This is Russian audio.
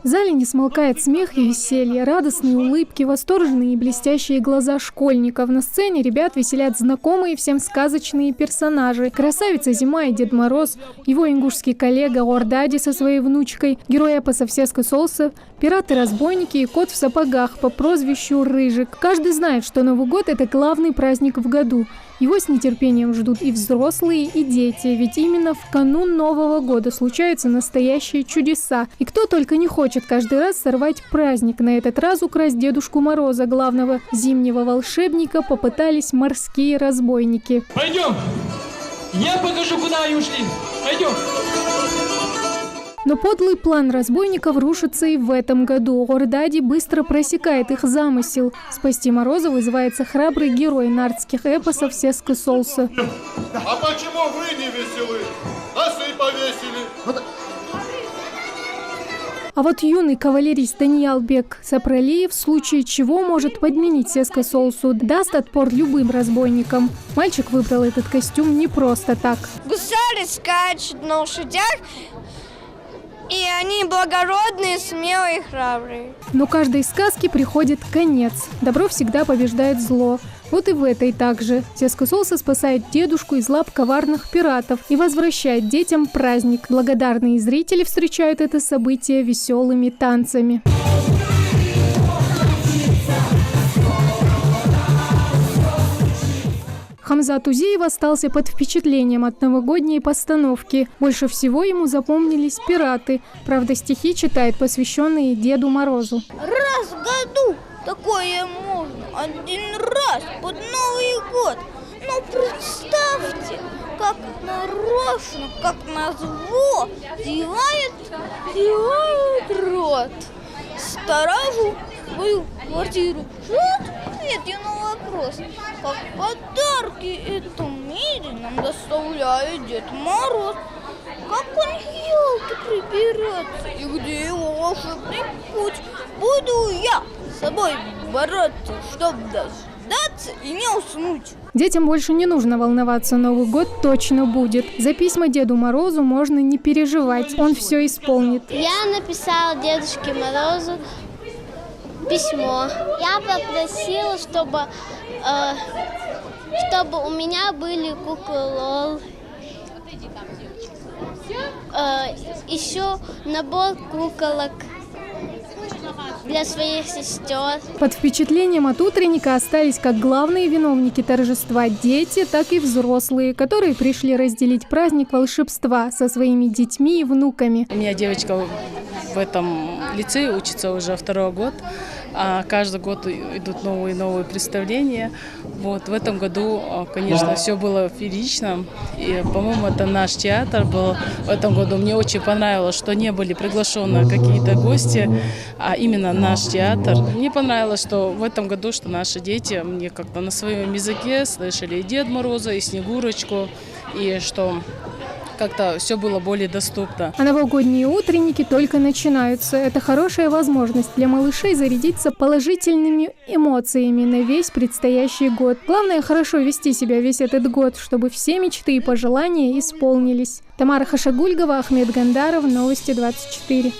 В зале не смолкает смех и веселье, радостные улыбки, восторженные и блестящие глаза школьников. На сцене ребят веселят знакомые всем сказочные персонажи. Красавица Зима и Дед Мороз, его ингушский коллега Ордади со своей внучкой, герой эпоса «Всеска Солса», пираты-разбойники и кот в сапогах по прозвищу Рыжик. Каждый знает, что Новый год – это главный праздник в году. Его с нетерпением ждут и взрослые, и дети, ведь именно в канун Нового года случаются настоящие чудеса. И кто только не хочет каждый раз сорвать праздник. На этот раз украсть Дедушку Мороза, главного зимнего волшебника, попытались морские разбойники. Пойдем! Я покажу, куда они ушли! Пойдем! Но подлый план разбойников рушится и в этом году. Ордади быстро просекает их замысел. Спасти Мороза вызывается храбрый герой нардских эпосов «Всеска Солса». А почему вы не веселы? Нас и повесили. А вот юный кавалерист Даниалбек Сапралиев в случае чего может подменить «Всеска Солсу», даст отпор любым разбойникам. Мальчик выбрал этот костюм не просто так. Гусары скачут на лошадях, и они благородные, смелые и храбрые. Но каждой сказке приходит конец. Добро всегда побеждает зло. Вот и в этой также. «Всеска Солса» спасает дедушку из лап коварных пиратов и возвращает детям праздник. Благодарные зрители встречают это событие веселыми танцами. Хамзат Узиев остался под впечатлением от новогодней постановки. Больше всего ему запомнились пираты. Правда, стихи читает, посвященные Деду Морозу. Раз в году такое можно, один раз под Новый год. Но представьте, как нарочно, как назло, зевает рот. Сторожу свою квартиру. Ответ я на вопрос, как подарки этом мире нам доставляет Дед Мороз. Как он елки прибирается и где его волшебный путь. Буду я с собой бороться, чтоб дождаться и не уснуть. Детям больше не нужно волноваться, Новый год точно будет. За письма Деду Морозу можно не переживать, он все исполнит. Я написала Дедушке Морозу письмо. Я попросила, чтобы у меня были куклы Лол. Еще набор куколок для своих сестер. Под впечатлением от утренника остались как главные виновники торжества дети, так и взрослые, которые пришли разделить праздник волшебства со своими детьми и внуками. У меня девочка в этом лицее учится уже 2-й год. А каждый год идут новые и новые представления. Вот в этом году, конечно, все было феерично. И, по-моему, это наш театр был в этом году. Мне очень понравилось, что не были приглашены какие-то гости, а именно наш театр. Мне понравилось, что в этом году, что наши дети мне как-то на своем языке слышали и Дед Мороза, и Снегурочку, и что как-то все было более доступно. А новогодние утренники только начинаются. Это хорошая возможность для малышей зарядиться положительными эмоциями на весь предстоящий год. Главное, хорошо вести себя весь этот год, чтобы все мечты и пожелания исполнились. Тамара Хашагульгова, Ахмед Гандаров, Новости 24.